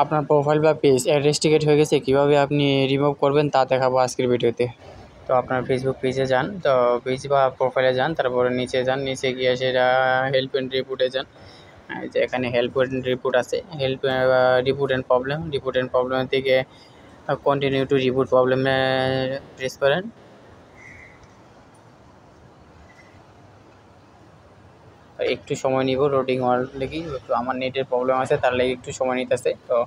আপনার প্রোফাইল বা page restricted হয়ে গেছে, কীভাবে আপনি রিমুভ করবেন তা দেখাবো আজকের ভিডিওতে। তো আপনার ফেসবুক পেজে যান, তো পেজ বা প্রোফাইলে যান, তারপরে নিচে যান, নিচে গিয়ে সেটা হেল্প অ্যান্ড রিপোর্টে যান। যে এখানে হেল্প অ্যান্ড রিপোর্ট আছে, হেল্প রিপোর্ট অ্যান্ড প্রবলেমের থেকে কন্টিনিউ টু রিপোর্ট প্রবলেমে প্রেস করেন। একটু সময় নিব লোডিং হওয়ার লেগে, একটু আমার নেটের প্রবলেম আছে তার লেগে একটু সময় নিতেছে। তো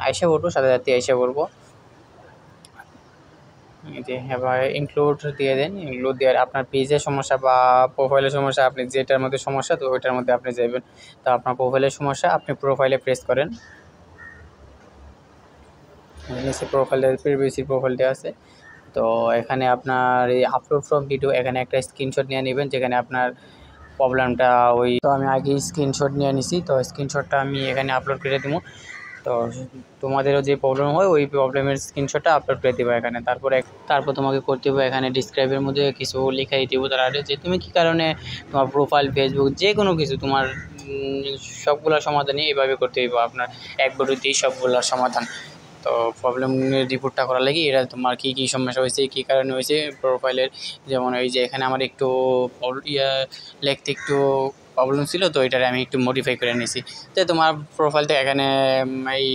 আইসা পড়বো, সাথে সাথে আইসা পড়বো। যে এবার ইনক্লুড দিয়ে দেন, ইনক্লুড দেওয়ার আপনার পেজের সমস্যা বা প্রোফাইলের সমস্যা, আপনি যেটার মধ্যে সমস্যা তো ওইটার মধ্যে আপনি যাবেন। তো আপনার প্রোফাইলের সমস্যা আপনি প্রোফাইলে প্রেস করেন, নিচে প্রোফাইলের প্রিভিয়াসি প্রোফাইল দেওয়া আছে। তো এখানে আপনার এই আপলোড ফ্রম ভিডিও, এখানে একটা স্ক্রিনশট নিয়ে নেবেন যেখানে আপনার প্রবলেমটা ওই, তো আমি আগে স্ক্রিনশট নিয়ে নিছি, তো স্ক্রিনশটটা আমি এখানে আপলোড করে দেবো। তো তোমাদেরও যে প্রবলেম হয় ওই প্রবলেমের স্ক্রিনশটটা আপলোড করে দেবো এখানে। তারপর তোমাকে করতে হবে এখানে ডিসক্রাইবের মধ্যে কিছু লেখাই দেবো তার আগে, যে তুমি কী কারণে তোমার প্রোফাইল ফেসবুক যে কোনো কিছু তোমার সবগুলোর সমাধানই এইভাবে করতে হইব, আপনার এক ভিডিওতেই সবগুলোর সমাধান। তো প্রবলেমের রিপোর্টটা করার লাগি এটা তোমার কী কী সমস্যা হয়েছে, কী কারণে হয়েছে প্রোফাইলের, যেমন এই যে এখানে আমার একটু লিখতে একটু প্রবলেম ছিল, তো এটারে আমি একটু মডিফাই করে নিয়েছি। তো তোমার প্রোফাইলটা এখানে এই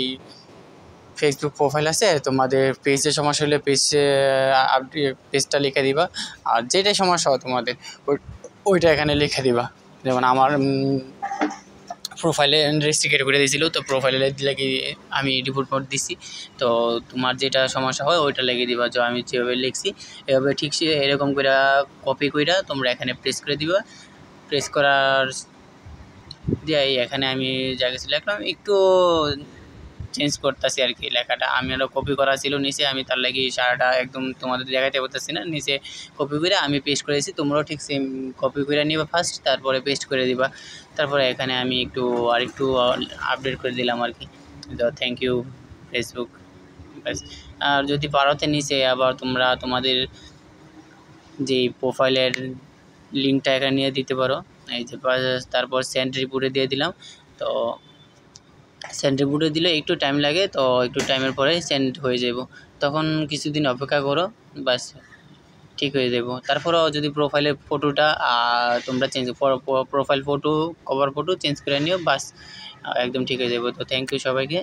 ফেসবুক প্রোফাইল আছে, তোমাদের পেজের সমস্যা হলে পেজটা লিখে দিবা, আর যেটাই সমস্যা হয় তোমাদের ওইটা এখানে লিখে দিবা। যেমন আমার প্রোফাইলে রেস্ট্রিকেট করে দিয়েছিল, তো প্রোফাইলে লাগিয়ে আমি রিপোর্ট মোড দিছি। তো তোমার যেটা সমস্যা হয় ওইটা লাগিয়ে দিবা, যে আমি যেভাবে লিখছি এভাবে ঠিক এরকম করে কপি কইরা তোমরা এখানে প্রেস করে দিবা। প্রেস করার দিয়ে এখানে আমি যা কিছু লিখলাম একটু চেঞ্জ করতেছি আর কি লেখাটা, আমি আরও কপি করা ছিল নিচে, আমি তার লাগি সারাটা একদম তোমাদের দেখাতে পারতেছি না, নিচে কপি করে আমি পেস্ট করেছি, তোমরাও ঠিক সেম কপি করে নিবা ফার্স্ট, তারপরে পেস্ট করে দিবা। তারপরে এখানে আমি আরেকটু আপডেট করে দিলাম আর কি। তো থ্যাংক ইউ ফেসবুক, ব্যাস। আর যদি পারোতে নিচে আবার তোমরা তোমাদের যে প্রোফাইলের লিঙ্কটা এখানে নিয়ে দিতে পারো, এই যে তারপর সেন্ড রিপোর্টে দিয়ে দিলাম। তো সেন্ড রিপোর্টে দিলে একটু টাইম লাগে, তো একটু টাইমের পরে সেন্ড হয়ে যাব, তখন কিছুদিন অপেক্ষা করো, বাস ঠিক হয়ে যাব। তারপরেও যদি প্রোফাইলের ফটোটা তোমরা profile photo cover photo change করে নিও, বাস একদম ঠিক হয়ে যাব। তো থ্যাংক ইউ সবাইকে।